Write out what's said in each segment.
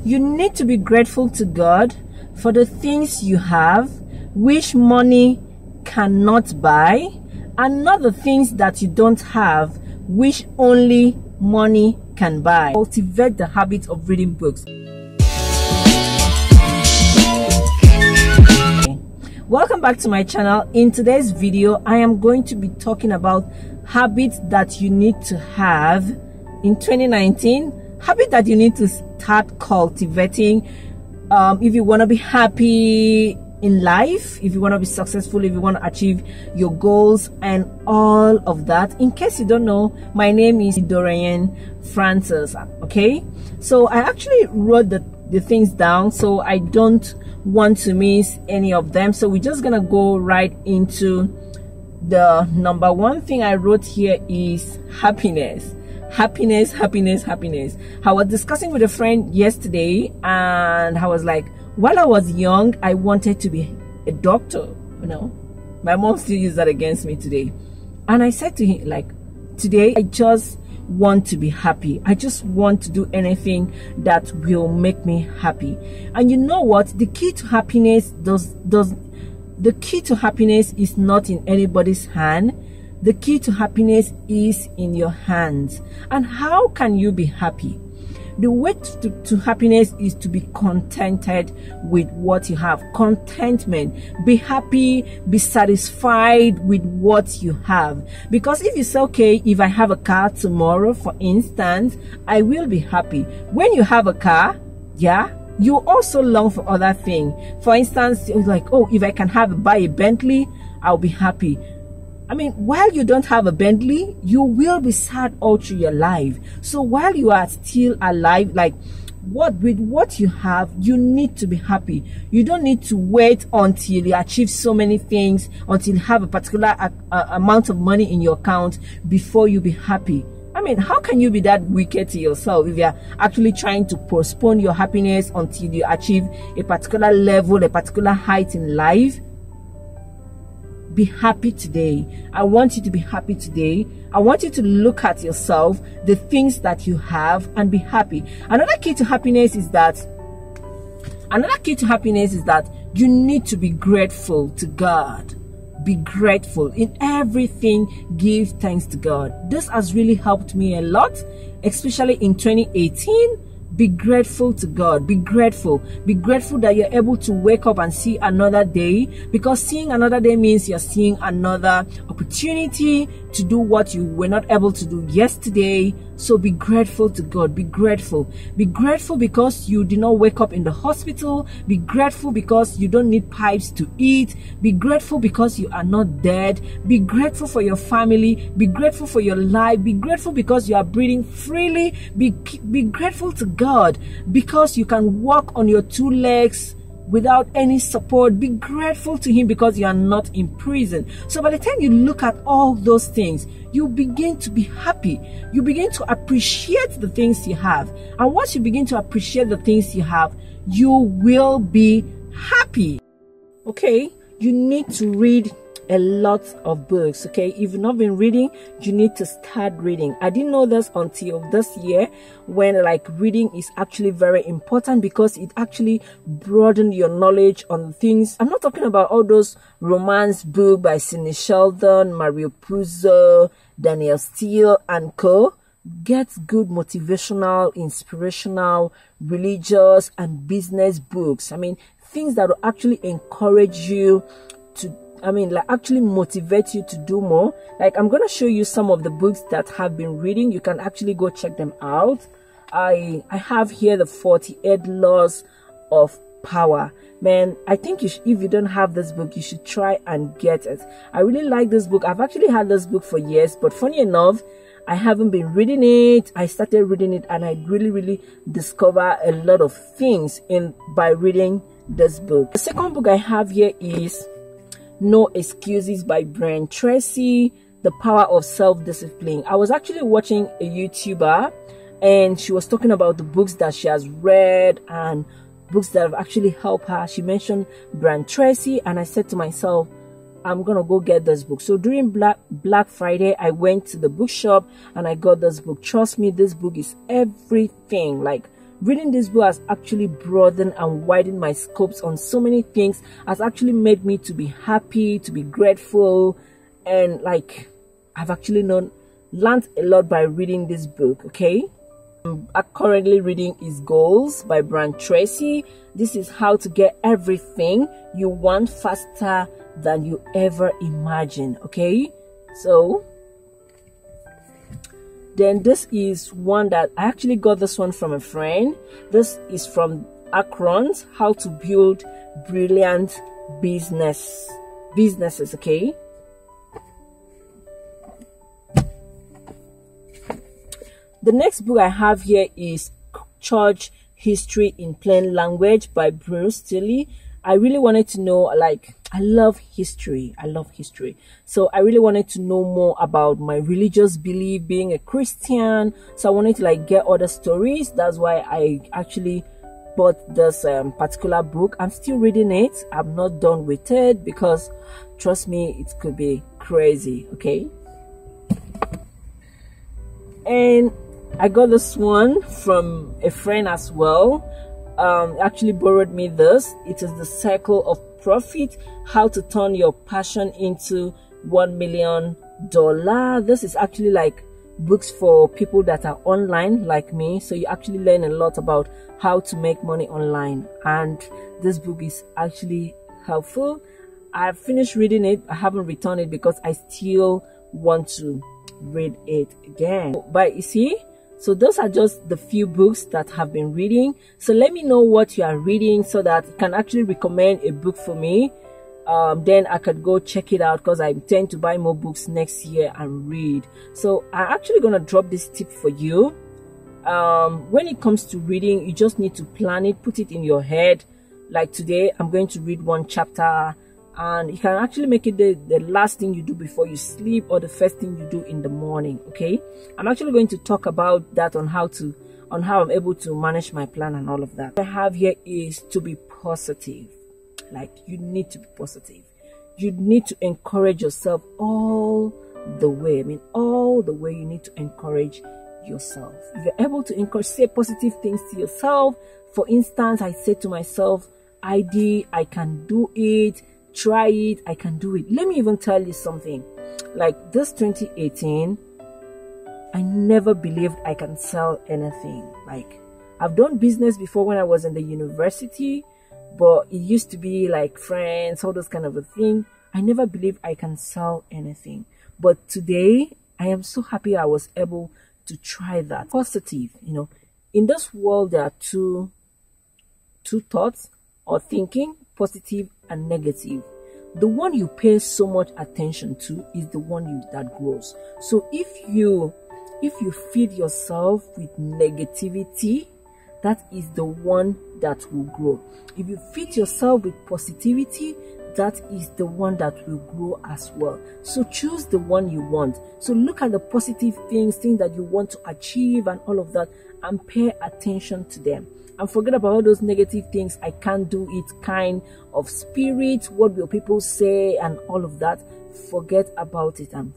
You need to be grateful to God for the things you have, which money cannot buy, and not the things that you don't have, which only money can buy. Cultivate the habit of reading books. Welcome back to my channel. In today's video, I am going to be talking about habits that you need to have in 2019, habits that you need to start cultivating if you want to be happy in life, if you want to be successful, if you want to achieve your goals and all of that. In case you don't know, my name is Dorian Francis. Okay, so I actually wrote the things down so I don't want to miss any of them. So we're just gonna go right into the number one thing I wrote here is happiness. Happiness. I was discussing with a friend yesterday and I was like, while I was young, I wanted to be a doctor. You know, my mom still uses that against me today. And I said to him, like, today I just want to be happy. I just want to do anything that will make me happy. And you know what? The key to happiness the key to happiness is not in anybody's hand. The key to happiness is in your hands. And how can you be happy? The way to happiness is to be contented with what you have. Contentment. Be happy, be satisfied with what you have. Because if you say, okay, if I have a car tomorrow, for instance, I will be happy. When you have a car, yeah, you also long for other things. For instance, it's like, oh, if I can buy a Bentley, I'll be happy. I mean, while you don't have a Bentley, you will be sad all through your life. So while you are still alive, like with what you have, you need to be happy. You don't need to wait until you achieve so many things, until you have a particular amount of money in your account before you be happy. I mean, how can you be that wicked to yourself if you're actually trying to postpone your happiness until you achieve a particular level, a particular height in life? Be happy today. I want you to be happy today. I want you to look at yourself, the things that you have, and be happy. Another key to happiness is that you need to be grateful to God. Be grateful in everything. Give thanks to God. This has really helped me a lot, especially in 2018. Be grateful to God. Be grateful. Be grateful that you're able to wake up and see another day, because seeing another day means you're seeing another opportunity to do what you were not able to do yesterday. So be grateful to God. Be grateful. Be grateful because you did not wake up in the hospital. Be grateful because you don't need pipes to eat. Be grateful because you are not dead. Be grateful for your family. Be grateful for your life. Be grateful because you are breathing freely. Be grateful to God because you can walk on your two legs without any support. Be grateful to Him because you are not in prison. So by the time you look at all those things, you begin to be happy. You begin to appreciate the things you have. And once you begin to appreciate the things you have, you will be happy. Okay? You need to read a lot of books. Okay, if you've not been reading, you need to start reading. I didn't know this until this year, when like reading is actually very important, because it actually broadens your knowledge on things. I'm not talking about all those romance books by Sidney Sheldon, Mario Puzo, Daniel Steele and co. Get good motivational, inspirational, religious and business books. I mean, things that will actually encourage you to, like actually motivate you to do more. Like, I'm gonna show you some of the books that I've been reading. You can actually go check them out. I have here the 48 Laws of Power. Man, I think if you don't have this book, you should try and get it. I really like this book. I've actually had this book for years, but funny enough, I haven't been reading it. I started reading it and I really discover a lot of things by reading this book. The second book I have here is No Excuses by Brian Tracy, The Power of Self-Discipline. I was actually watching a YouTuber and she was talking about the books that she has read and books that have actually helped her. She mentioned Brian Tracy and I said to myself, I'm gonna go get this book. So during Black Friday, I went to the bookshop and I got this book. Trust me, this book is everything. Like, Reading this book has actually broadened and widened my scopes on so many things, has actually made me to be happy, to be grateful, and like I've actually learned a lot by reading this book. Okay, I'm currently reading Is Goals by Brian Tracy. This is how to get everything you want faster than you ever imagined. Okay, so then this is one that I actually got this one from a friend. This is from Akron's How to Build Brilliant Businesses. Okay, the next book I have here is Church History in Plain Language by Bruce Tilly. I really wanted to know, like, I love history. So I really wanted to know more about my religious belief, being a Christian. So I wanted to like get other stories. That's why I actually bought this particular book. I'm still reading it. I'm not done with it because trust me, it could be crazy. Okay. And I got this one from a friend as well. Actually borrowed me this. It is The Circle of Profit, how to turn your passion into $1 million. This is actually like books for people that are online like me, so you actually learn a lot about how to make money online, and this book is actually helpful. I've finished reading it. I haven't returned it because I still want to read it again. But you see, so those are just the few books that I've been reading. So let me know what you are reading so that you can actually recommend a book for me. Then I could go check it out because I intend to buy more books next year and read. So I'm actually going to drop this tip for you. When it comes to reading, you just need to plan it, put it in your head. Like today, I'm going to read one chapter, and you can actually make it the last thing you do before you sleep or the first thing you do in the morning. Okay, I'm actually going to talk about that on how I'm able to manage my plan and all of that. What I have here is to be positive. Like, you need to be positive. You need to encourage yourself all the way. I mean, all the way you need to encourage yourself. If you're able to say positive things to yourself, for instance, I say to myself, I can do it. Try it, I can do it. Let me even tell you something. Like this 2018, I never believed I can sell anything. Like, I've done business before when I was in the university, but it used to be like friends, all those kind of a thing. I never believed I can sell anything. But today, I am so happy I was able to try that. Positive, you know. In this world, there are two thoughts or thinking, positive and negative. The one you pay so much attention to is the one that grows. So if you feed yourself with negativity, that is the one that will grow. If you feed yourself with positivity, that is the one that will grow as well. So choose the one you want. So look at the positive things that you want to achieve and all of that, and pay attention to them. And forget about all those negative things. I can't do it kind of spirit. What will people say and all of that? Forget about it and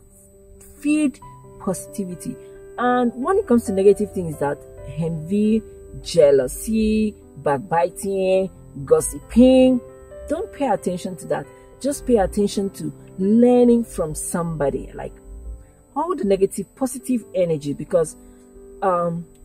feed positivity. And when it comes to negative things, that envy, jealousy, backbiting, gossiping, don't pay attention to that. Just pay attention to learning from somebody. Like all the negative, positive energy, because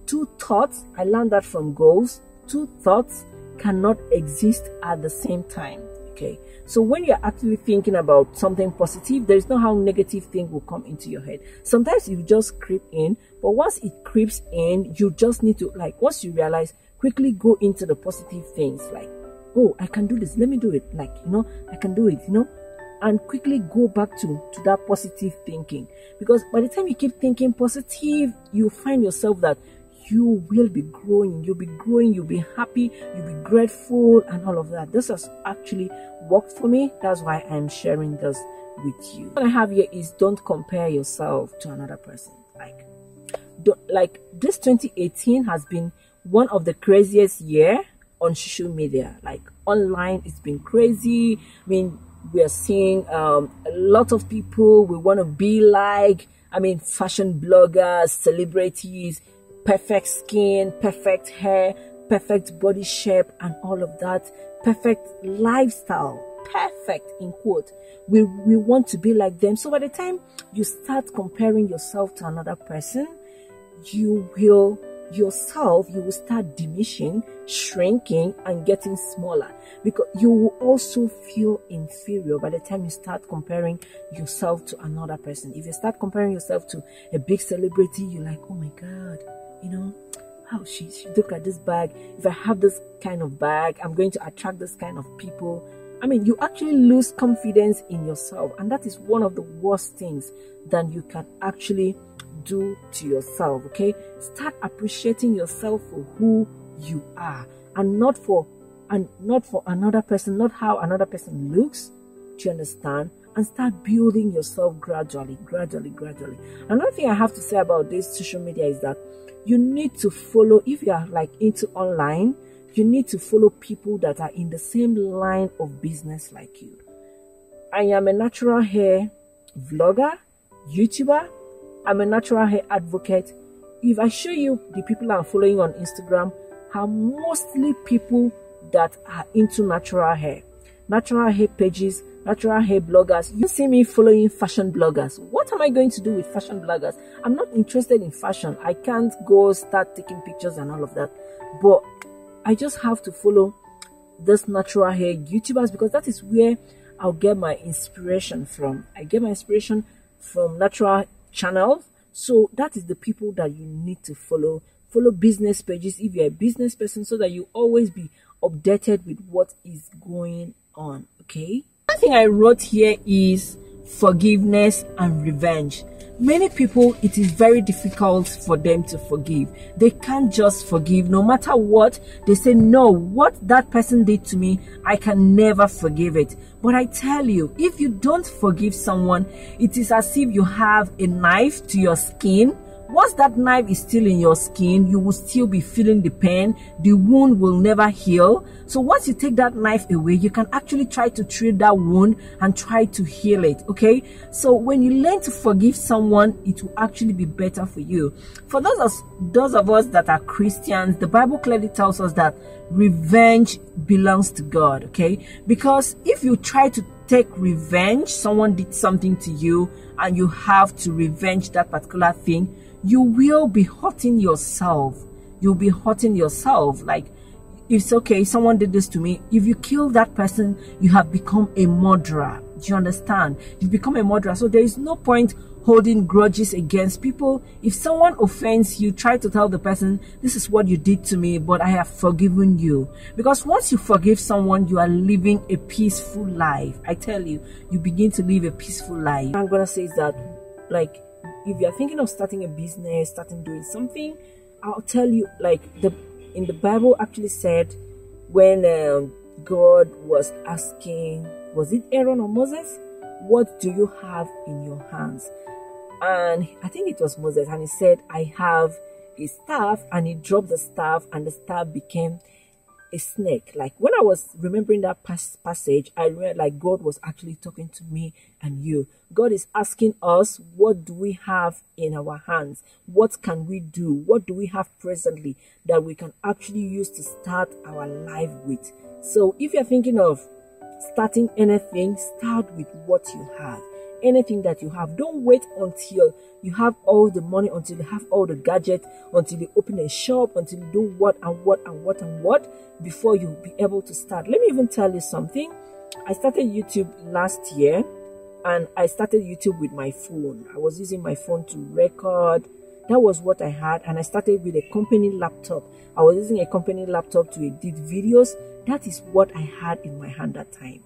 two thoughts, I learned that from goals, two thoughts cannot exist at the same time. Okay, so when you're actually thinking about something positive, there's no how negative thing will come into your head. Sometimes you just creep in, but once it creeps in, you just need to, like, once you realize, quickly go into the positive things. Like, oh, I can do this, let me do it. Like, you know, I can do it, you know, and quickly go back to that positive thinking. Because by the time you keep thinking positive, you find yourself that you will be growing, you'll be happy, you'll be grateful and all of that. This has actually worked for me. That's why I'm sharing this with you. What I have here is don't compare yourself to another person. Like this 2018 has been one of the craziest year on social media. Like online, it's been crazy. I mean, we are seeing a lot of people we want to be like. I mean, fashion bloggers, celebrities, perfect skin, perfect hair, perfect body shape and all of that, perfect lifestyle, perfect in quote. We want to be like them. So by the time you start comparing yourself to another person, you will start diminishing, shrinking, and getting smaller, because you will also feel inferior by the time you start comparing yourself to another person. If you start comparing yourself to a big celebrity, you're like, oh my God, how she look at this bag. If I have this kind of bag, I'm going to attract this kind of people. I mean, you actually lose confidence in yourself, and that is one of the worst things that you can actually do to yourself. Okay, start appreciating yourself for who you are, and not for another person, not how another person looks. Do you understand? And start building yourself gradually. Another thing I have to say about this social media is that you need to follow, if you are like into online, you need to follow people that are in the same line of business like you. I am a natural hair vlogger, YouTuber. I'm a natural hair advocate. If I show you the people I'm following on Instagram are mostly people that are into natural hair pages, natural hair bloggers. You see me following fashion bloggers. What am I going to do with fashion bloggers? I'm not interested in fashion. I can't go start taking pictures and all of that. But I just have to follow this natural hair YouTubers, because that is where I'll get my inspiration from. I get my inspiration from natural channels. So that is the people that you need to follow. Follow business pages if you're a business person, so that you always be updated with what is going on. Okay, one thing I wrote here is forgiveness and revenge. Many people, it is very difficult for them to forgive. They can't just forgive no matter what. They say, no, what that person did to me, I can never forgive it. But I tell you, if you don't forgive someone, it is as if you have a knife to your skin. Once that knife is still in your skin, you will still be feeling the pain. The wound will never heal. So once you take that knife away, you can actually try to treat that wound and try to heal it. Okay, so when you learn to forgive someone, it will actually be better for you. For those of us that are Christians, the Bible clearly tells us that revenge belongs to God. Okay, because if you try to take revenge, someone did something to you and you have to revenge that particular thing, you will be hurting yourself. You'll be hurting yourself. Like, it's okay, someone did this to me. If you kill that person, you have become a murderer. Do you understand? You've become a murderer. So there is no point holding grudges against people. If someone offends you, try to tell the person, this is what you did to me, but I have forgiven you. Because once you forgive someone, you are living a peaceful life. I tell you, you begin to live a peaceful life. What I'm gonna say is that, like, if you're thinking of starting a business, doing something, I'll tell you, like, in the Bible actually said, when God was asking, was it Aaron or Moses, what do you have in your hands? And I think it was Moses, and he said, I have a staff, and he dropped the staff, and the staff became a snake. Like, when I was remembering that passage, I read like God was actually talking to me and you. God is asking us, what do we have in our hands? What can we do? What do we have presently that we can actually use to start our life with? So if you're thinking of starting anything, start with what you have. Anything that you have. Don't wait until you have all the money, until you have all the gadgets, until you open a shop, until you do what before you'll be able to start. Let me even tell you something. I started YouTube last year, and I started YouTube with my phone. I was using my phone to record. That was what I had, and I started with a company laptop. I was using a company laptop to edit videos. That is what I had in my hand that time.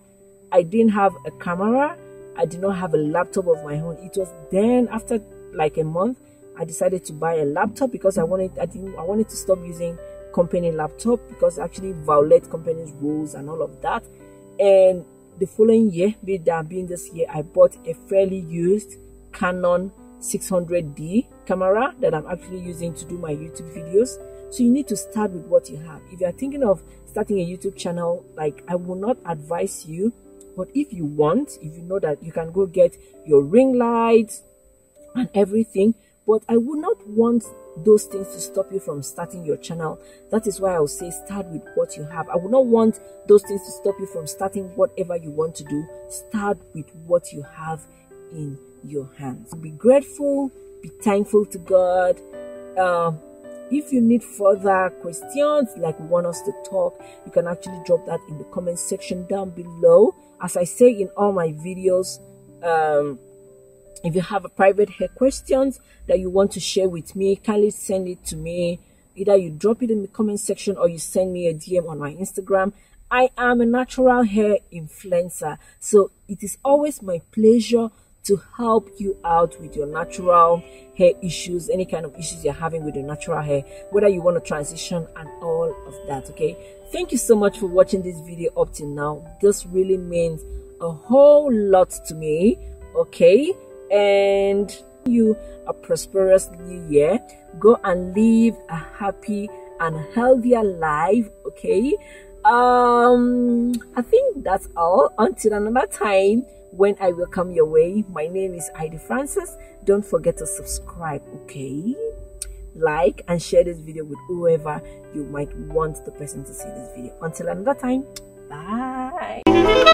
I didn't have a camera. I did not have a laptop of my own. It was then, after like a month, I decided to buy a laptop because I wanted to stop using company laptop, because I actually violate company's rules and all of that. And the following year, being this year, I bought a fairly used Canon 600D camera that I'm actually using to do my YouTube videos. So you need to start with what you have. If you're thinking of starting a YouTube channel, like, I will not advise you. But if you want, if you know that you can go get your ring lights and everything, but I would not want those things to stop you from starting your channel. That is why I will say start with what you have. I would not want those things to stop you from starting whatever you want to do. Start with what you have in your hands. Be grateful, be thankful to God. If you need further questions, like want us to talk, you can actually drop that in the comment section down below. As I say in all my videos, if you have a private hair questions that you want to share with me, kindly send it to me. Either you drop it in the comment section or you send me a DM on my Instagram. I am a natural hair influencer, so it is always my pleasure to help you out with your natural hair issues, any kind of issues you're having with your natural hair, whether you want to transition and all of that. Okay, thank you so much for watching this video up till now. This really means a whole lot to me. Okay, and you a prosperous new year. Go and live a happy and healthier life. Okay, I think that's all. Until another time when I will come your way. My name is Heidi Francis. Don't forget to subscribe, okay? Like and share this video with whoever you might want the person to see this video. Until another time, bye.